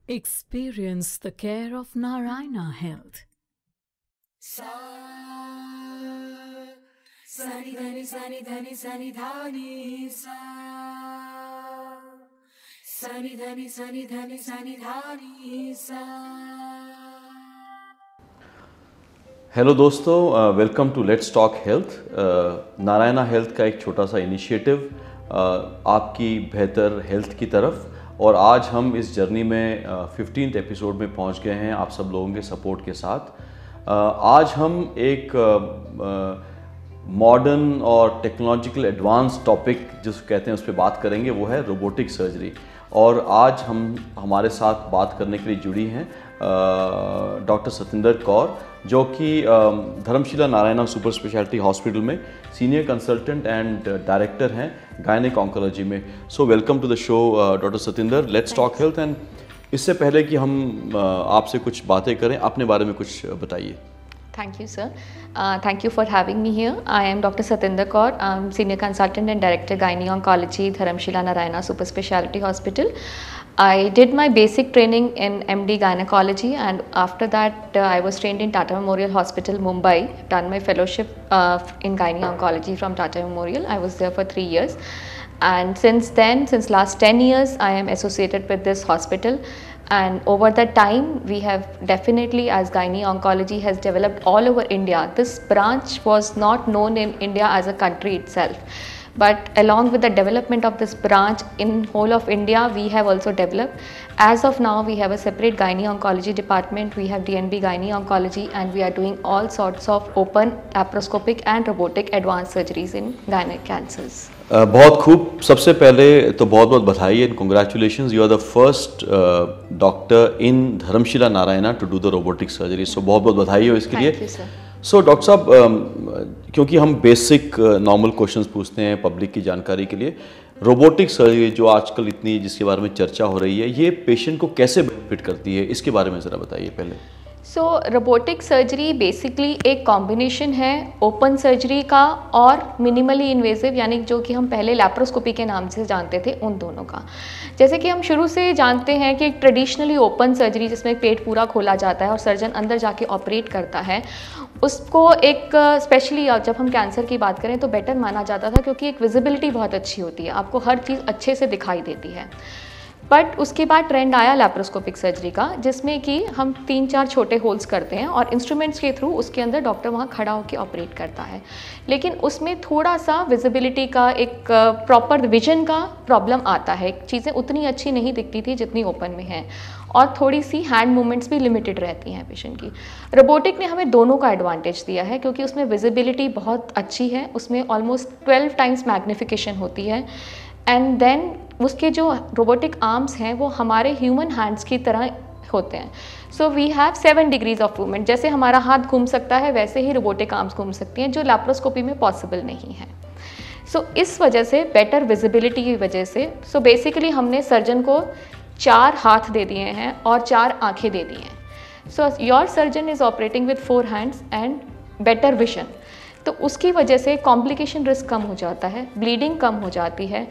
Experience the care of Narayana Health. Sa Sani dhani sani dhani sani dhani sa Sani dhani sani dhani sani dhani sa। Hello दोस्तों, welcome to let's talk health. Narayana health का एक छोटा सा initiative आपकी बेहतर health की तरफ, और आज हम इस जर्नी में 15th एपिसोड में पहुंच गए हैं आप सब लोगों के सपोर्ट के साथ। आज हम एक मॉडर्न और टेक्नोलॉजिकल एडवांस टॉपिक जिसको कहते हैं उस पर बात करेंगे, वो है रोबोटिक सर्जरी। और आज हमारे साथ बात करने के लिए जुड़ी हैं डॉक्टर सतिंदर कौर, जो कि Dharamshila Narayana super speciality hospital में सीनियर कंसल्टेंट एंड डायरेक्टर हैं गायनेक ऑन्कोलॉजी में। So welcome to the show doctor Satinder, let's talk health. And इससे पहले कि हम आपसे कुछ बातें करें, अपने बारे में कुछ बताइए। Thank you, sir. Thank you for having me here. I am Dr. Satinder Kaur. I'm Senior Consultant and Director Gynae Oncology, Dharamshila Narayana Super Speciality Hospital. I did my basic training in MD Gynecology, and after that I was trained in Tata Memorial Hospital, Mumbai. Done my fellowship in Gynae Oncology from Tata Memorial. I was there for 3 years. And since then, since last 10 years, I am associated with this hospital. And over that time, we have definitely, as Gynae Oncology has developed all over India. This branch was not known in India as a country itself. But along with the development of this branch in whole of India, we have also developed. As of now, we have a separate Gynae Oncology department. We have DNB Gynae Oncology, and we are doing all sorts of open, laparoscopic and robotic advanced surgeries in gynec cancers. बहुत खूब। सबसे पहले तो बहुत बहुत बधाई and congratulations, you are the first doctor in Dharamshila Narayana to do the robotic surgery. So बहुत बहुत बधाई हो इसके लिए। सो डॉक्टर साहब, क्योंकि हम बेसिक नॉर्मल क्वेश्चंस पूछते हैं पब्लिक की जानकारी के लिए, रोबोटिक सर्जरी जो आजकल इतनी जिसके बारे में चर्चा हो रही है, ये पेशेंट को कैसे बेनिफिट करती है, इसके बारे में ज़रा बताइए पहले। सो रोबोटिक सर्जरी बेसिकली एक कॉम्बिनेशन है ओपन सर्जरी का और मिनिमली इन्वेसिव, यानी जो कि हम पहले लैप्रोस्कोपी के नाम से जानते थे, उन दोनों का। जैसे कि हम शुरू से जानते हैं कि ट्रेडिशनली ओपन सर्जरी जिसमें पेट पूरा खोला जाता है और सर्जन अंदर जाके ऑपरेट करता है, उसको एक स्पेशली जब हम कैंसर की बात करें तो बेटर माना जाता था, क्योंकि एक विजिबिलिटी बहुत अच्छी होती है, आपको हर चीज़ अच्छे से दिखाई देती है। बट उसके बाद ट्रेंड आया लैप्रोस्कोपिक सर्जरी का, जिसमें कि हम 3-4 छोटे होल्स करते हैं और इंस्ट्रूमेंट्स के थ्रू उसके अंदर डॉक्टर वहाँ खड़ा होकर ऑपरेट करता है। लेकिन उसमें थोड़ा सा विजिबिलिटी का, एक प्रॉपर विजन का प्रॉब्लम आता है। चीज़ें उतनी अच्छी नहीं दिखती थी जितनी ओपन में हैं, और थोड़ी सी हैंड मूवमेंट्स भी लिमिटेड रहती हैं पेशेंट की। रोबोटिक ने हमें दोनों का एडवांटेज दिया है, क्योंकि उसमें विजिबिलिटी बहुत अच्छी है, उसमें ऑलमोस्ट 12 टाइम्स मैग्निफिकेशन होती है। एंड देन उसके जो रोबोटिक आर्म्स हैं वो हमारे ह्यूमन हैंड्स की तरह होते हैं। So we have 7 degrees of movement. जैसे हमारा हाथ घूम सकता है, वैसे ही रोबोटिक आर्म्स घूम सकती हैं, जो लैप्रोस्कोपी में पॉसिबल नहीं है। सो इस वजह से, बेटर विजिबिलिटी की वजह से, सो बेसिकली हमने सर्जन को 4 हाथ दे दिए हैं और 4 आँखें दे दी हैं। So your surgeon is operating with 4 hands and better vision. तो उसकी वजह से कॉम्प्लिकेशन रिस्क कम हो जाता है, ब्लीडिंग कम हो जाती है,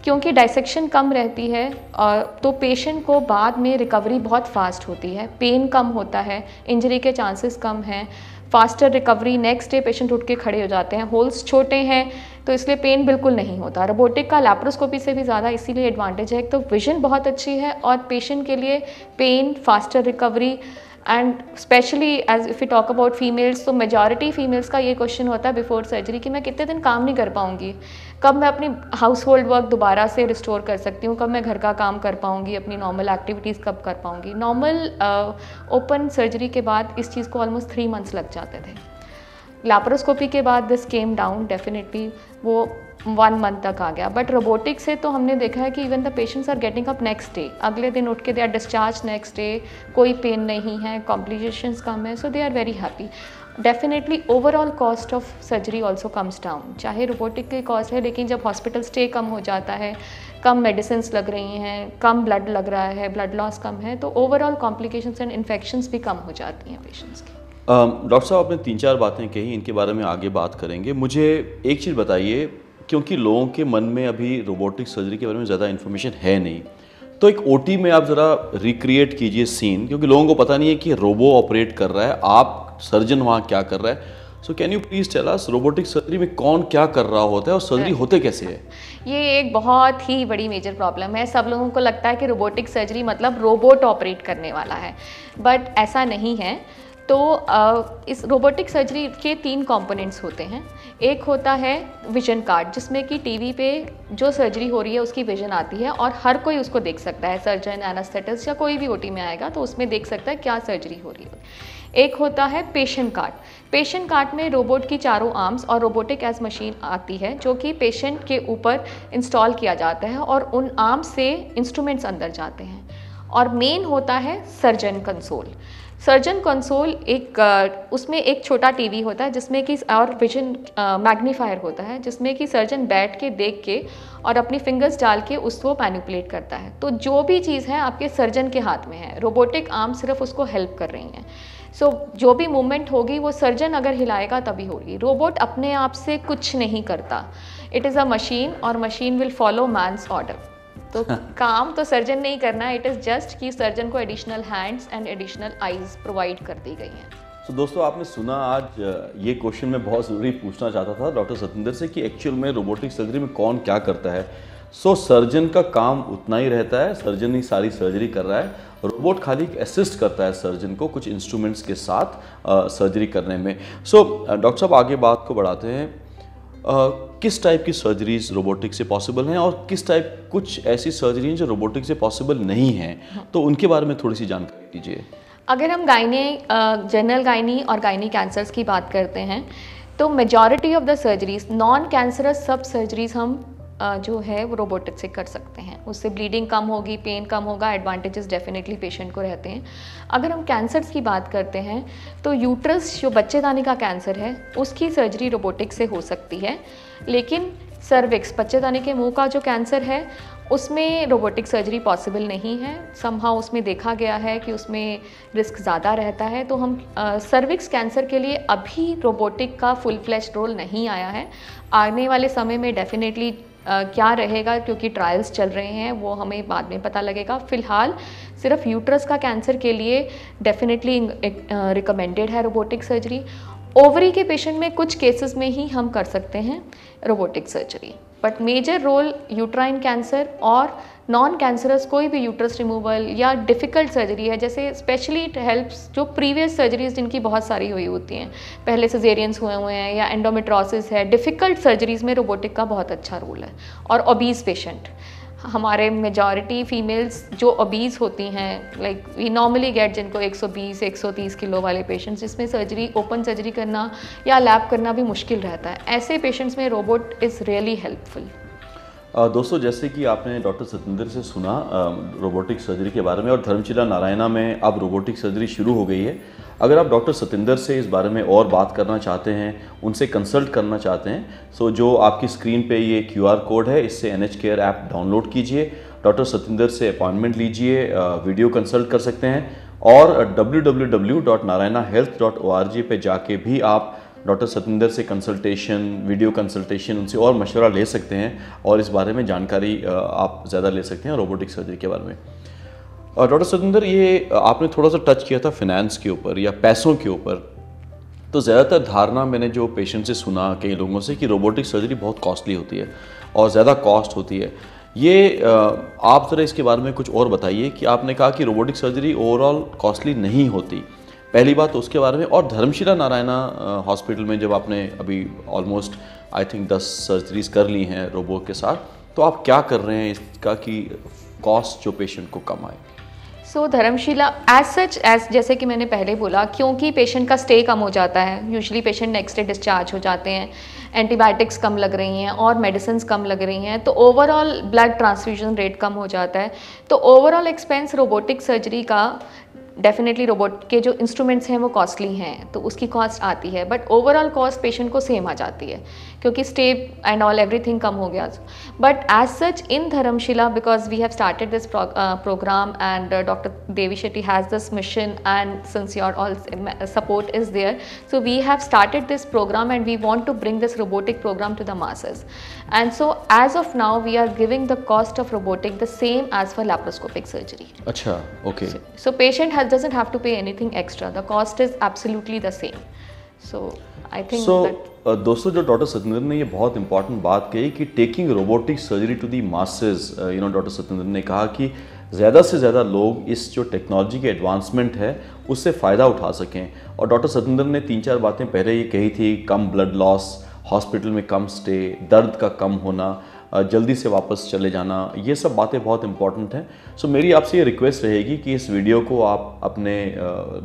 क्योंकि डाइसेक्शन कम रहती है, और तो पेशेंट को बाद में रिकवरी बहुत फास्ट होती है, पेन कम होता है, इंजरी के चांसेस कम हैं, faster recovery, next day patient उठ के खड़े हो जाते हैं। होल्स छोटे हैं तो इसलिए पेन बिल्कुल नहीं होता। रोबोटिक का लैप्रोस्कोपी से भी ज़्यादा इसीलिए एडवांटेज है, तो विजन बहुत अच्छी है और पेशेंट के लिए pain, faster recovery. And specially as if you talk about females, तो मेजॉरिटी फीमेल्स का ये क्वेश्चन होता है बिफोर सर्जरी कि मैं कितने दिन काम नहीं कर पाऊँगी, कब मैं अपनी हाउस होल्ड वर्क दोबारा से रिस्टोर कर सकती हूँ, कब मैं घर का काम कर पाऊँगी, अपनी नॉर्मल एक्टिविटीज़ कब कर पाऊँगी। नॉर्मल ओपन सर्जरी के बाद इस चीज़ को ऑलमोस्ट 3 मंथ्स लग जाते थे। लैप्रोस्कोपी के बाद दिस केम डाउन, डेफिनेटली वो 1 मंथ तक आ गया। बट रोबोटिक से तो हमने देखा है कि even the patients are getting up next day, अगले दिन उठ के they are discharge next day, कोई पेन नहीं है, कॉम्प्लिकेशंस कम है, so they are very happy. Definitely overall cost of surgery also comes down. चाहे रोबोटिक की कॉस्ट है, लेकिन जब हॉस्पिटल स्टे कम हो जाता है, कम मेडिसिन लग रही हैं, कम ब्लड लग रहा है, ब्लड लॉस कम है, तो ओवरऑल कॉम्प्लिकेशंस एंड इन्फेक्शंस भी कम हो जाती हैं पेशेंट्स की। डॉक्टर साहब, आपने 3-4 बातें कही, इनके बारे में आगे बात करेंगे। मुझे एक चीज़ बताइए, क्योंकि लोगों के मन में अभी रोबोटिक सर्जरी के बारे में ज़्यादा इन्फॉर्मेशन है नहीं, तो एक ओटी में आप ज़रा रिक्रिएट कीजिए सीन, क्योंकि लोगों को पता नहीं है कि रोबो ऑपरेट कर रहा है, आप सर्जन वहाँ क्या कर रहा है। So can you please tell us robotic surgery में कौन क्या कर रहा होता है और सर्जरी होते कैसे है? ये एक बहुत ही बड़ी मेजर प्रॉब्लम है। सब लोगों को लगता है कि रोबोटिक सर्जरी मतलब रोबोट ऑपरेट करने वाला है, बट ऐसा नहीं है। तो इस रोबोटिक सर्जरी के 3 कंपोनेंट्स होते हैं। एक होता है विजन कार्ड, जिसमें कि टीवी पे जो सर्जरी हो रही है उसकी विजन आती है और हर कोई उसको देख सकता है। सर्जन, एनास्थेटिस्ट या कोई भी ओटी में आएगा तो उसमें देख सकता है क्या सर्जरी हो रही है। एक होता है पेशेंट कार्ड। पेशेंट कार्ड में रोबोट की चारों आर्म्स और रोबोटिक एज मशीन आती है, जो कि पेशेंट के ऊपर इंस्टॉल किया जाता है और उन आर्म्स से इंस्ट्रूमेंट्स अंदर जाते हैं। और मेन होता है सर्जन कंसोल। सर्जन कंसोल उसमें एक छोटा टीवी होता है जिसमें कि और विजन मैग्नीफायर होता है, जिसमें कि सर्जन बैठ के देख के और अपनी फिंगर्स डाल के उसको मैनिपुलेट करता है। तो जो भी चीज़ है आपके सर्जन के हाथ में है, रोबोटिक आर्म सिर्फ उसको हेल्प कर रही हैं। सो जो भी मूवमेंट होगी वो सर्जन अगर हिलाएगा तभी होगी। रोबोट अपने आप से कुछ नहीं करता, इट इज़ अ मशीन और machine will follow man's order. तो काम तो सर्जन नहीं करना, इट इज़ जस्ट कि सर्जन को additional hands and additional eyes provide कर दी गई हैं। तो दोस्तों आपने सुना, आज ये क्वेश्चन मैं बहुत ज़रूरी पूछना चाहता था डॉक्टर सतिंदर से कि एक्चुअल में रोबोटिक सर्जरी में कौन क्या करता है। सर्जन का काम उतना ही रहता है, सर्जन ही सारी सर्जरी कर रहा है, रोबोट खाली असिस्ट करता है सर्जन को कुछ इंस्ट्रूमेंट्स के साथ सर्जरी करने में। डॉक्टर साहब आगे बात को बढ़ाते हैं, किस टाइप की सर्जरीज रोबोटिक से पॉसिबल हैं और किस टाइप कुछ ऐसी सर्जरी हैं जो रोबोटिक से पॉसिबल नहीं हैं, तो उनके बारे में थोड़ी सी जानकारी दीजिए। अगर हम जनरल गायनी और गायनी कैंसर्स की बात करते हैं तो majority of the surgeries, non cancerous सब सर्जरीज हम जो है वो रोबोटिक से कर सकते हैं। उससे ब्लीडिंग कम होगी, पेन कम होगा, एडवांटेजेस डेफिनेटली पेशेंट को रहते हैं। अगर हम कैंसर्स की बात करते हैं तो यूट्रस जो बच्चेदानी का कैंसर है उसकी सर्जरी रोबोटिक से हो सकती है, लेकिन सर्विक्स, बच्चेदानी के मुंह का जो कैंसर है उसमें रोबोटिक सर्जरी पॉसिबल नहीं है। समहाउ उसमें देखा गया है कि उसमें रिस्क ज़्यादा रहता है। तो हम सर्विक्स कैंसर के लिए अभी रोबोटिक का फुल फ्लैश रोल नहीं आया है। आने वाले समय में डेफिनेटली क्या रहेगा, क्योंकि ट्रायल्स चल रहे हैं, वो हमें बाद में पता लगेगा। फ़िलहाल सिर्फ यूट्रस का कैंसर के लिए डेफिनेटली रिकमेंडेड है रोबोटिक सर्जरी। ओवरी के पेशेंट में कुछ केसेस में ही हम कर सकते हैं robotic surgery, but major role uterine cancer और नॉन कैंसरस कोई भी यूट्रस रिमूवल या डिफ़िकल्ट सर्जरी है, जैसे स्पेशली इट हेल्प्स जो प्रीवियस सर्जरीज जिनकी बहुत सारी हुई होती हैं, पहले सिजेरियंस हुए हैं या एंडोमेट्रोसिस है, डिफ़िकल्ट सर्जरीज में रोबोटिक का बहुत अच्छा रोल है। और ओबीज पेशेंट, हमारे मेजॉरिटी फीमेल्स जो ओबीज होती हैं, लाइक वी नॉर्मली गेट जिनको 120-130 किलो वाले पेशेंट्स, जिसमें सर्जरी, ओपन सर्जरी करना या लैब करना भी मुश्किल रहता है, ऐसे पेशेंट्स में रोबोट इज़ रियली हेल्पफुल। दोस्तों जैसे कि आपने डॉक्टर सतिंदर से सुना रोबोटिक सर्जरी के बारे में, और धर्मशिला नारायणा में अब रोबोटिक सर्जरी शुरू हो गई है। अगर आप डॉक्टर सतिंदर से इस बारे में और बात करना चाहते हैं, उनसे कंसल्ट करना चाहते हैं, जो आपकी स्क्रीन पे ये QR कोड है, इससे NH केयर ऐप डाउनलोड कीजिए, डॉक्टर सतिंदर से अपॉइंटमेंट लीजिए, वीडियो कंसल्ट कर सकते हैं, और www.narayanahealth.org पे जाके भी आप डॉक्टर सतिंदर से कंसल्टेशन, वीडियो कंसल्टेशन, उनसे और मशवरा ले सकते हैं और इस बारे में जानकारी आप ज़्यादा ले सकते हैं रोबोटिक सर्जरी के बारे में। डॉक्टर सतिंदर, ये आपने थोड़ा सा टच किया था फिनेंस के ऊपर या पैसों के ऊपर। तो ज़्यादातर धारणा मैंने जो पेशेंट से सुना कई लोगों से कि रोबोटिक सर्जरी बहुत कॉस्टली होती है और ज़्यादा कॉस्ट होती है। ये आप ज़रा इसके बारे में कुछ और बताइए कि आपने कहा कि रोबोटिक सर्जरी ओवरऑल कॉस्टली नहीं होती, पहली बात तो उसके बारे में। और धर्मशिला नारायणा हॉस्पिटल में जब आपने अभी ऑलमोस्ट आई थिंक 10 सर्जरीज कर ली हैं रोबो के साथ, तो आप क्या कर रहे हैं इसका कि कॉस्ट जो पेशेंट को कम आए? धर्मशिला एज जैसे कि मैंने पहले बोला, क्योंकि पेशेंट का स्टे कम हो जाता है, usually patient next day discharge हो जाते हैं, एंटीबायोटिक्स कम लग रही हैं और मेडिसिन कम लग रही हैं, तो ओवरऑल ब्लड ट्रांसफ्यूजन रेट कम हो जाता है। तो ओवरऑल एक्सपेंस रोबोटिक सर्जरी का डेफिनेटली, रोबोट के जो इंस्ट्रूमेंट्स हैं वो कॉस्टली हैं तो उसकी कॉस्ट आती है, बट ओवरऑल कॉस्ट पेशेंट को सेम आ जाती है, क्योंकि स्टे एंड ऑल एवरीथिंग कम हो गया. But as such in Dharamshila, because we have started this program and Dr. Devi Shetty has this mission, and since your all support is there, so we have started this program and we want to bring this robotic program to the masses. And so as of now we are giving the cost of robotic the same as for laparoscopic surgery. अच्छा, okay. So patient doesn't have to pay anything extra. The cost is absolutely the same. So I think that दोस्तों, जो doctor Satinder ने ये बहुत important बात कही कि taking robotic surgery to the masses, doctor Satinder ने कहा कि ज़्यादा से ज़्यादा लोग इस जो टेक्नोलॉजी के एडवांसमेंट है उससे फ़ायदा उठा सकें. और डॉक्टर सतिंदर ने 3-4 बातें पहले ये कही थी, कम ब्लड लॉस, हॉस्पिटल में कम स्टे, दर्द का कम होना, जल्दी से वापस चले जाना, ये सब बातें बहुत इंपॉर्टेंट हैं. सो मेरी आपसे ये रिक्वेस्ट रहेगी कि इस वीडियो को आप अपने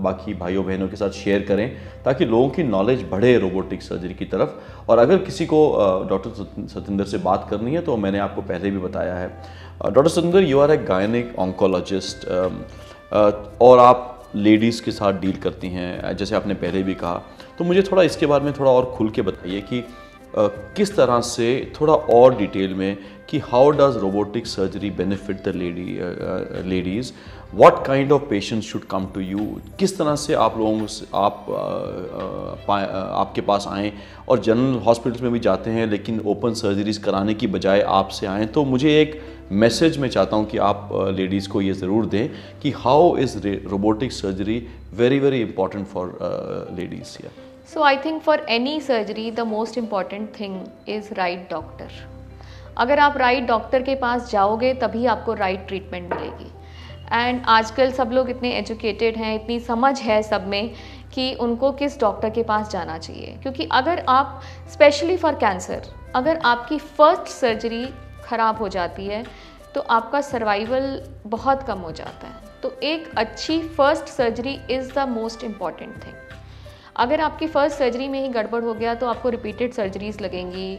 बाकी भाइयों बहनों के साथ शेयर करें ताकि लोगों की नॉलेज बढ़े रोबोटिक सर्जरी की तरफ. और अगर किसी को डॉक्टर सतिंदर से बात करनी है तो मैंने आपको पहले भी बताया है. Doctor Satinder, you are a gynaec oncologist और आप लेडीज़ के साथ डील करती हैं, जैसे आपने पहले भी कहा. तो मुझे थोड़ा इसके बारे में थोड़ा और खुल के बताइए कि किस तरह से, थोड़ा और डिटेल में, कि how does robotic surgery benefit the ladies, what kind of patients should come to you, किस तरह से आप लोगों से आपके पास आएँ. और जनरल हॉस्पिटल्स में भी जाते हैं लेकिन ओपन सर्जरीज कराने की बजाय आपसे आएँ. तो मुझे एक मैसेज मैं चाहता हूँ कि आप लेडीज़ को ये ज़रूर दें कि how is robotic surgery very very important for ladies. So I think for any surgery the most important thing is right doctor. अगर आप right डॉक्टर के पास जाओगे तभी आपको right ट्रीटमेंट मिलेगी. एंड आजकल सब लोग इतने एजुकेटेड हैं, इतनी समझ है सब में कि उनको किस डॉक्टर के पास जाना चाहिए. क्योंकि अगर आप स्पेशली फॉर कैंसर, अगर आपकी फर्स्ट सर्जरी ख़राब हो जाती है तो आपका सर्वाइवल बहुत कम हो जाता है. तो एक अच्छी first surgery is the most important thing. अगर आपकी फ़र्स्ट सर्जरी में ही गड़बड़ हो गया तो आपको रिपीटेड सर्जरीज़ लगेंगी.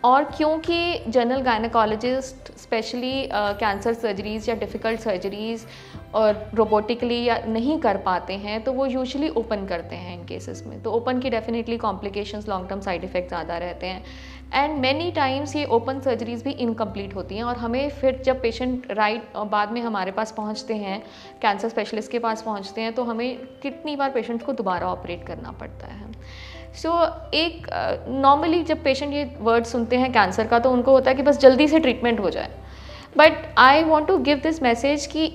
और क्योंकि general gynaecologist specially cancer surgeries या डिफ़िकल्ट सर्जरीज़ और रोबोटिकली या नहीं कर पाते हैं तो वो यूजुअली ओपन करते हैं इन केसेस में. तो ओपन की definitely complications, long term side effect ज़्यादा रहते हैं. एंड मैनी टाइम्स ये ओपन सर्जरीज़ भी इनकम्प्लीट होती हैं. और हमें फिर जब पेशेंट बाद में हमारे पास पहुंचते हैं, कैंसर स्पेशलिस्ट के पास पहुंचते हैं, तो हमें कितनी बार पेशेंट को दोबारा ऑपरेट करना पड़ता है. सो एक नॉर्मली जब पेशेंट ये वर्ड सुनते हैं कैंसर का तो उनको होता है कि बस जल्दी से ट्रीटमेंट हो जाए. But I want to give this message कि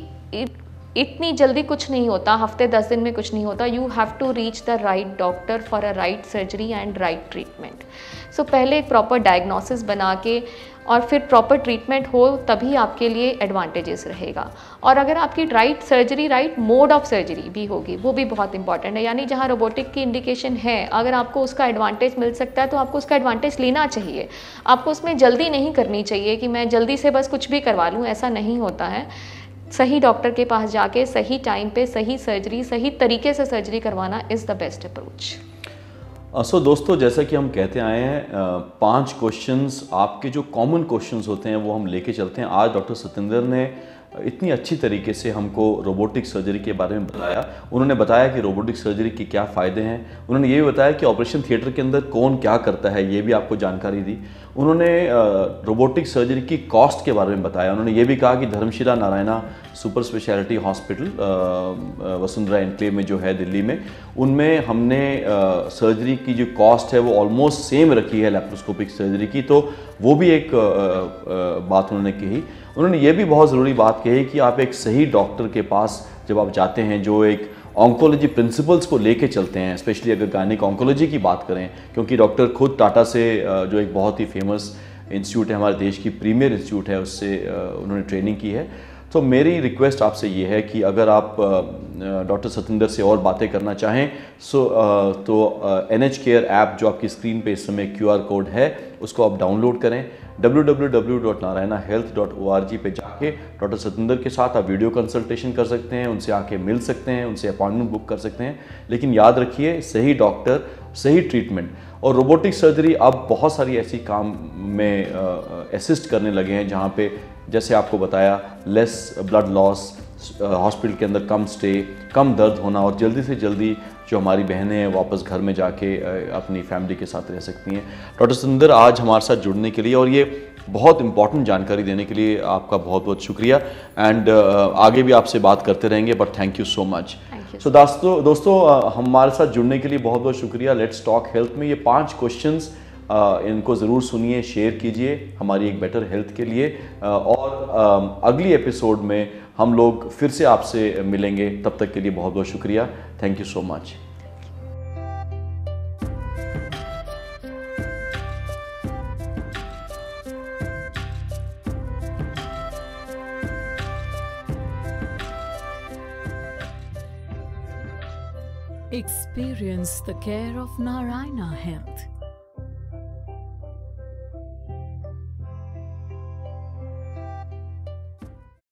इतनी जल्दी कुछ नहीं होता, हफ्ते 10 दिन में कुछ नहीं होता. You have to reach the right doctor for a right surgery and right treatment. So पहले एक प्रॉपर डायग्नोसिस बना के और फिर प्रॉपर ट्रीटमेंट हो तभी आपके लिए एडवांटेजेस रहेगा. और अगर आपकी right surgery, right mode of surgery भी होगी, वो भी बहुत इंपॉर्टेंट है. यानी जहाँ रोबोटिक की इंडिकेशन है, अगर आपको उसका एडवांटेज मिल सकता है तो आपको उसका एडवांटेज लेना चाहिए. आपको उसमें जल्दी नहीं करनी चाहिए कि मैं जल्दी से बस कुछ भी करवा लूँ, ऐसा नहीं होता है. सही डॉक्टर के पास जाके सही टाइम पे सही सर्जरी, सही तरीके से सर्जरी करवाना इज़ द बेस्ट अप्रोच. सो दोस्तों, जैसा कि हम कहते आए हैं, 5 क्वेश्चंस आपके जो कॉमन क्वेश्चंस होते हैं वो हम लेके चलते हैं. आज डॉक्टर सतिंदर ने इतनी अच्छी तरीके से हमको रोबोटिक सर्जरी के बारे में बताया. उन्होंने बताया कि रोबोटिक सर्जरी के क्या फ़ायदे हैं. उन्होंने ये भी बताया कि ऑपरेशन थिएटर के अंदर कौन क्या करता है, ये भी आपको जानकारी दी. उन्होंने रोबोटिक सर्जरी की कॉस्ट के बारे में बताया. उन्होंने ये भी कहा कि Dharamshila Narayana super speciality hospital Vasundhara enclave में जो है दिल्ली में, उनमें हमने सर्जरी की जो कॉस्ट है वो ऑलमोस्ट सेम रखी है लैप्रोस्कोपिक सर्जरी की. तो वो भी एक बात उन्होंने कही. उन्होंने ये भी बहुत ज़रूरी बात कही कि आप एक सही डॉक्टर के पास जब आप जाते हैं जो एक ऑन्कोलॉजी प्रिंसिपल्स को लेके चलते हैं, स्पेशली अगर गायनिक ऑन्कोलॉजी की बात करें, क्योंकि डॉक्टर खुद टाटा से जो एक बहुत ही फेमस इंस्टीट्यूट है, हमारे देश की प्रीमियर इंस्टीट्यूट है, उससे उन्होंने ट्रेनिंग की है. तो मेरी रिक्वेस्ट आपसे ये है कि अगर आप डॉक्टर सतिंदर से और बातें करना चाहें तो NH केयर ऐप जो आपकी स्क्रीन पे इस समय QR कोड है उसको आप डाउनलोड करें. www.narayanahealth.org पे जाके डॉक्टर सतिंदर के साथ आप वीडियो कंसल्टेशन कर सकते हैं, उनसे आके मिल सकते हैं, उनसे अपॉइंटमेंट बुक कर सकते हैं. लेकिन याद रखिए, सही डॉक्टर, सही ट्रीटमेंट. और रोबोटिक सर्जरी अब बहुत सारी ऐसी काम में असिस्ट करने लगे हैं जहाँ पे, जैसे आपको बताया, लेस ब्लड लॉस, हॉस्पिटल के अंदर कम स्टे, कम दर्द होना और जल्दी से जल्दी जो हमारी बहनें हैं वापस घर में जाके अपनी फैमिली के साथ रह सकती हैं। डॉक्टर सतिंदर, आज हमारे साथ जुड़ने के लिए और ये बहुत इंपॉर्टेंट जानकारी देने के लिए आपका बहुत बहुत शुक्रिया। एंड आगे भी आपसे बात करते रहेंगे, but thank you so much. So दोस्तों हमारे साथ जुड़ने के लिए बहुत बहुत शुक्रिया। लेट्स टॉक हेल्थ में ये 5 क्वेश्चंस इनको ज़रूर सुनिए, शेयर कीजिए हमारी एक बेटर हेल्थ के लिए। और अगली एपिसोड में हम लोग फिर से आपसे मिलेंगे। तब तक के लिए बहुत बहुत शुक्रिया। Thank you so much. Experience the care of Narayana Health.